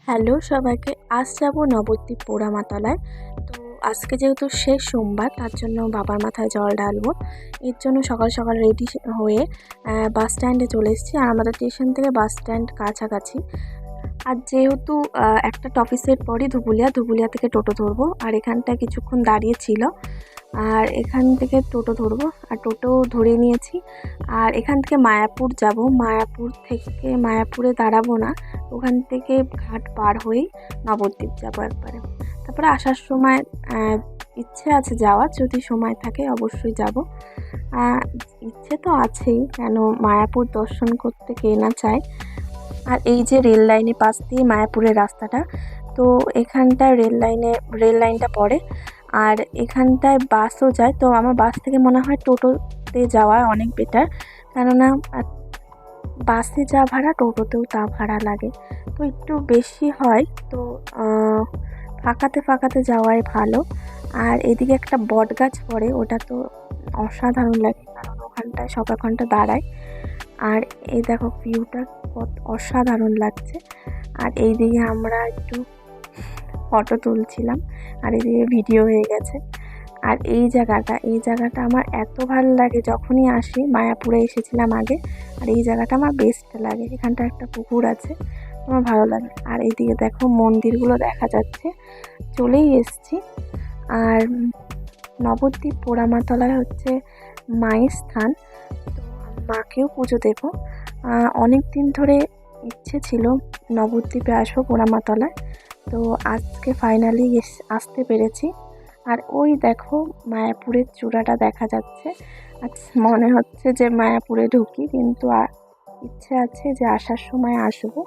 Hello সবাইকে, আজ যাব নবদ্বীপ পোড়ামাতলায়। তো আজকে যেহেতু শেষ সোমবার, তার জন্য বাবার মাথায় জল ঢালবো। এর জন্য সকাল সকাল রেডি হয়ে বাস স্ট্যান্ডে চলে এসেছি। আর আমাদের স্টেশন থেকে বাস স্ট্যান্ড কাছাকাছি। আর যেহেতু একটা টপিসের পরই ধুবুলিয়া থেকে টোটো ধরবো। আর এখানটায় কিছুক্ষণ দাঁড়িয়ে ছিল, আর এখান থেকে টোটো ধরবো। আর টোটো ধরে নিয়েছি। আর এখান থেকে মায়াপুর যাব। মায়াপুরে দাঁড়াবো না, ওখান থেকে ঘাট পার হয়েই নবদ্বীপ যাব একবারে। তারপরে আসার সময় ইচ্ছে আছে যাওয়ার, যদি সময় থাকে অবশ্যই যাব। ইচ্ছে তো আছেই, কেন মায়াপুর দর্শন করতে কে না চায়। আর এই যে রেল লাইনের পাশ দিয়ে মায়াপুরের রাস্তাটা, তো এখানটায় রেল লাইনটা পড়ে। আর এখানটায় বাসও যায়, তো আমার বাস থেকে মনে হয় টোটোতে যাওয়া অনেক বেটার, কেননা বাসে যা ভাড়া টোটোতেও তা ভাড়া লাগে, তো একটু বেশি হয়। তো ফাঁকাতে যাওয়াই ভালো। আর এদিকে একটা বট গাছ পড়ে, ওটা তো অসাধারণ লাগে, কারণ ওখানটায় সব ঘন্টা দাঁড়ায়। আর এই দেখো ভিউটা কত অসাধারণ লাগছে। আর এইদিকে আমরা একটু ফটো তুলছিলাম, আর এদিকে ভিডিও হয়ে গেছে। আর এই জায়গাটা আমার এত ভালো লাগে, যখনই আসি, মায়াপুরে এসেছিলাম আগে, আর এই জায়গাটা আমার বেস্ট লাগে। এখানটা একটা পুকুর আছে, আমার ভালো লাগে। আর এইদিকে দেখো মন্দিরগুলো দেখা যাচ্ছে, চলেই এসছি। আর নবদ্বীপ পোড়ামাতলায় হচ্ছে মায়ের স্থান, তো মাকেও পুজো দেবো। অনেক দিন ধরে ইচ্ছে ছিল নবদ্বীপে আসবো পোড়ামাতলায়, তো আজকে ফাইনালি আসতে পেরেছি। আর ওই দেখো মায়াপুরের চূড়াটা দেখা যাচ্ছে। মনে হচ্ছে যে মায়াপুরে ঢুকি, কিন্তু ইচ্ছে আছে যে আসার সময় আসবো।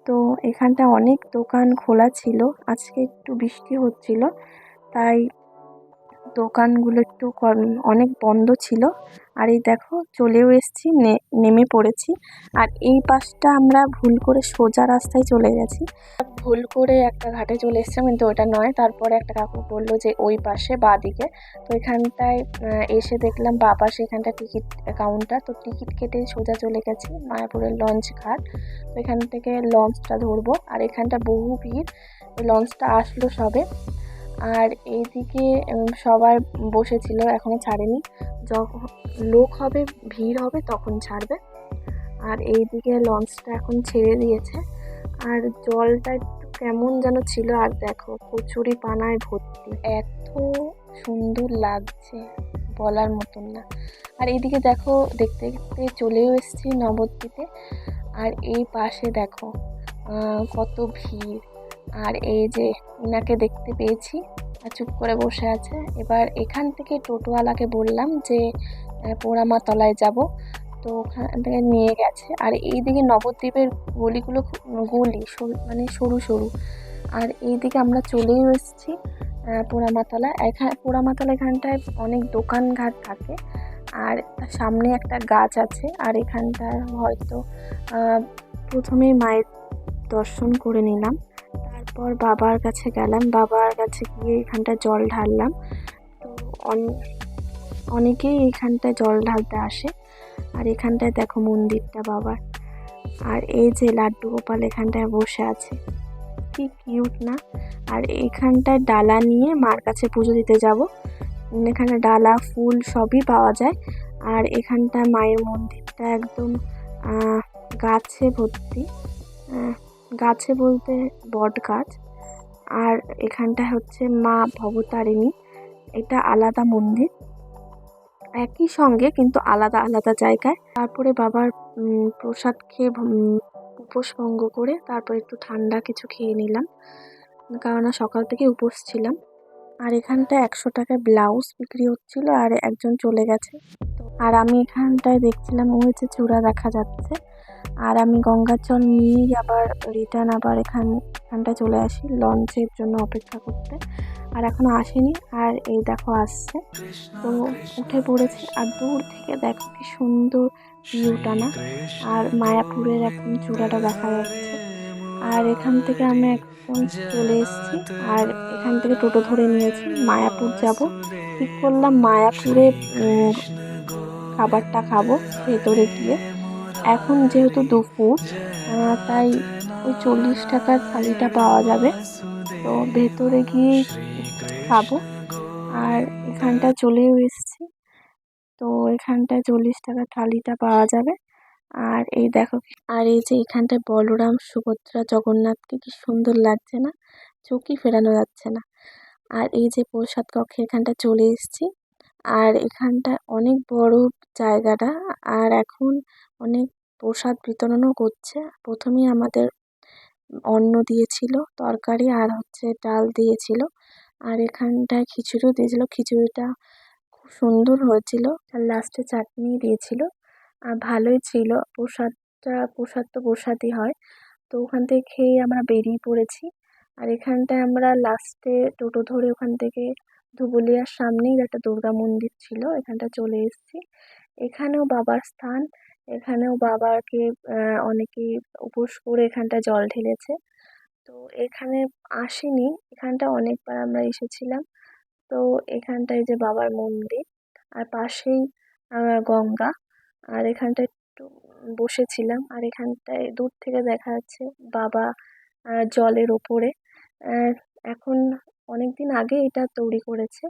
তো এখানটা অনেক দোকান খোলা ছিল, আজকে একটু বৃষ্টি হচ্ছিল, তাই দোকানগুলো একটু অনেক বন্ধ ছিল। আর এই দেখো চলেও এসেছি, নেমে পড়েছি। আর এই পাশটা আমরা ভুল করে সোজা রাস্তায় চলে গেছি, ভুল করে একটা ঘাটে চলে এসেছিলাম, কিন্তু ওটা নয়। তারপরে একটা কাকু বললো যে ওই পাশে বাঁদিকে। তো এখানটায় এসে দেখলাম বাবা সেখানটা টিকিট কাউন্টার, তো টিকিট কেটে সোজা চলে গেছি মায়াপুরের লঞ্চ ঘাট। তো এখান থেকে লঞ্চটা ধরবো। আর এখানটা বহু ভিড়, লঞ্চটা আসলো সবে। আর এইদিকে সবাই বসেছিল, এখনো ছাড়েনি, যখন লোক হবে, ভিড় হবে, তখন ছাড়বে। আর এইদিকে লঞ্চটা এখন ছেড়ে দিয়েছে। আর জলটা একটু কেমন যেন ছিল। আর দেখো কচুরি পানায় ভর্তি, এত সুন্দর লাগছে বলার মতন না। আর এইদিকে দেখো দেখতে দেখতে চলেও এসেছি নবদ্বীপে। আর এই পাশে দেখো কত ভিড়। আর এই যে ইনাকে দেখতে পেয়েছি, আর চুপ করে বসে আছে। এবার এখান থেকে টোটোওয়ালাকে বললাম যে পোড়ামাতলায় যাব, তো ওখান থেকে নিয়ে গেছে। আর এইদিকে নবদ্বীপের গলিগুলো মানে সরু সরু। আর এইদিকে আমরা চলেও এসেছি পোড়ামাতলা। পোড়ামাতলা এখানটায় অনেক দোকানঘাট থাকে, আর তার সামনে একটা গাছ আছে। আর এখানটায় হয়তো প্রথমেই মায়ের দর্শন করে নিলাম, তারপর বাবার কাছে গেলাম, বাবার কাছে গিয়ে এখানটা জল ঢাললাম। তো অনেকেই এখানটায় জল ঢালতে আসে। আর এখানটায় দেখো মন্দিরটা বাবার। আর এই যে লাড্ডু গোপাল এখানটায় বসে আছে, কি কিউট না। আর এখানটায় ডালা নিয়ে মার কাছে পুজো দিতে যাব। এখানে ডালা ফুল সবই পাওয়া যায়। আর এখানটা মায়ের মন্দিরটা একদম গাছে ভর্তি, গাছে বলতে বট গাছ। আর এখানটা হচ্ছে মা ভবতারিণী, এটা আলাদা মন্দির, একই সঙ্গে কিন্তু আলাদা আলাদা জায়গায়। তারপরে বাবার প্রসাদ খেয়ে উপোস ভঙ্গ করে তারপর একটু ঠান্ডা কিছু খেয়ে নিলাম, কারণ সকাল থেকে উপোস ছিলাম। আর এখানটা 100 টাকায় ব্লাউজ বিক্রি হচ্ছিল, আর একজন চলে গেছে। আর আমি এখানটায় দেখছিলাম, ওই যে চূড়া দেখা যাচ্ছে। আর আমি গঙ্গার জল নিয়েই আবার রিটার্ন এখানটায় চলে আসি লঞ্চের জন্য অপেক্ষা করতে। আর এখনো আসেনি, আর এই দেখো আসছে, তো উঠে পড়েছে। আর দূর থেকে দেখো কি সুন্দর ভিউটা না, আর মায়াপুরের একদম চূড়াটা দেখা যাচ্ছে। আর এখান থেকে আমি একদম চলে এসেছি, আর এখান থেকে টোটো ধরে নিয়েছি, মায়াপুর যাব। ঠিক করলাম মায়াপুরে খাবারটা খাবো ভেতরে গিয়ে। এখন যেহেতু দুপুর, তাই ওই 40 টাকার থালিটা পাওয়া যাবে। তো ভেতরে গিয়ে খাবো। আর এখানটা চলেও এসেছি। তো এখানটায় 40 টাকার থালিটা পাওয়া যাবে। আর এই দেখো, আর এই যে এখানটায় বলরাম সুভদ্রা জগন্নাথকে কি সুন্দর লাগছে না, চোখই ফেরানো যাচ্ছে না। আর এই যে প্রসাদ কক্ষে এখানটা চলে এসেছি। আর এখানটা অনেক বড় জায়গাটা। আর এখন অনেক প্রসাদ বিতরণও করছে। প্রথমেই আমাদের অন্ন দিয়েছিল, তরকারি আর হচ্ছে ডাল দিয়েছিল। আর এখানটায় খিচুড়িও দিয়েছিল, খিচুড়িটা খুব সুন্দর হয়েছিল। আর লাস্টে চাটনি দিয়েছিল। আর ভালোই ছিল প্রসাদটা। প্রসাদ তো প্রসাদই হয়। তো ওখান থেকে খেয়ে আমরা বেরিয়ে পড়েছি। আর এখানটায় আমরা লাস্টে টোটো ধরে ওখান থেকে ধুবুলিয়ার সামনেই একটা দুর্গা মন্দির ছিল, এখানটা চলে এসেছি। এখানেও বাবার স্থান। এখানেও বাবাকে অনেকেই উপোস করে এখানটা জল ঢেলেছে। তো এখানে আসিনি, এখানটা অনেকবার আমরা এসেছিলাম। তো এখানটায় যে বাবার মন্দির, আর পাশেই গঙ্গা। আর এখানটায় একটু বসেছিলাম। আর এখানটায় দূর থেকে দেখা যাচ্ছে বাবা জলের ওপরে। আহ, এখন অনেকদিন আগে এটা তৈরি করেছে।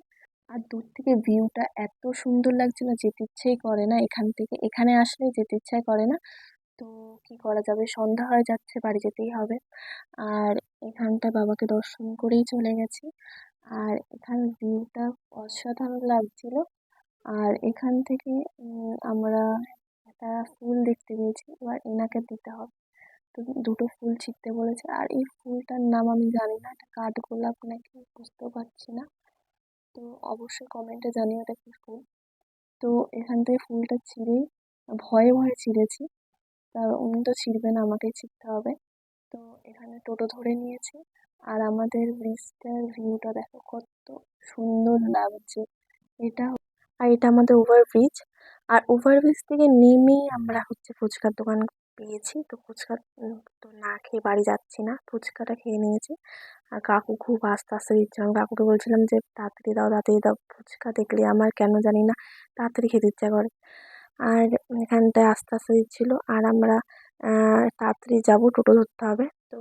আর দূর থেকে ভিউটা এত সুন্দর লাগছিল, যেতে ইচ্ছেই করে না এখান থেকে। এখানে আসলে যেতে ইচ্ছাই করে না। তো কি করা যাবে, সন্ধ্যা হয়ে যাচ্ছে, বাড়ি যেতেই হবে। আর এখানটা বাবাকে দর্শন করেই চলে গেছি। আর এখানে ভিউটা অসাধারণ লাগছিল। আর এখান থেকে আমরা একটা ফুল দেখতে পেয়েছি, এবার এনাকে দিতে হবে। তো দুটো ফুল ছিঁড়তে বলেছে। আর এই ফুলটার নাম আমি জানি না, এটা কাঠগোলাপ নাকি বুঝতেও পারছি না। তো অবশ্যই কমেন্টে জানিও এটা কি ফুল। তো এখান থেকে ফুলটা ছিঁড়েই ভয়ে ভয়ে ছিঁড়েছি। কারণ উনি তো ছিঁড়বে না, আমাকেই ছিঁড়তে হবে। তো এখানে টোটো ধরে নিয়েছি। আর আমাদের ব্রিজটার ভিউটা দেখো কত সুন্দর লাগছে। এটা আর এটা আমাদের ওভারব্রিজ। আর ওভারব্রিজ থেকে নেমেই আমরা হচ্ছে ফুচকার দোকান পেয়েছি। তো ফুচকা তো না খেয়ে বাড়ি যাচ্ছি না, ফুচকাটা খেয়ে নিয়েছি। আর কাকু খুব আস্তে আস্তে দিচ্ছে, আমি কাকুকে বলছিলাম যে তাড়াতাড়ি দাও, তাড়াতাড়ি দাও। ফুচকা দেখলে আমার কেন জানি না তাড়াতাড়ি খেতে ইচ্ছা করে। আর এখানটায় আস্তে আস্তে দিচ্ছিল। আর আমরা তাড়াতাড়ি যাবো, টোটো ধরতে হবে। তো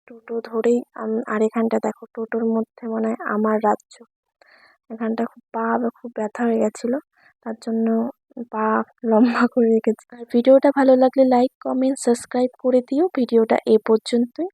টোটো ধরেই আর এখানটা দেখো টোটোর মধ্যে মনে হয় আমার রাজ্য। এখানটা খুব খুব ব্যথা হয়ে গেছিলো, তার জন্য পা লম্বা করে রেখেছি। আর ভিডিওটা ভালো লাগলে লাইক কমেন্ট সাবস্ক্রাইব করে দিও। ভিডিওটা এ পর্যন্তই।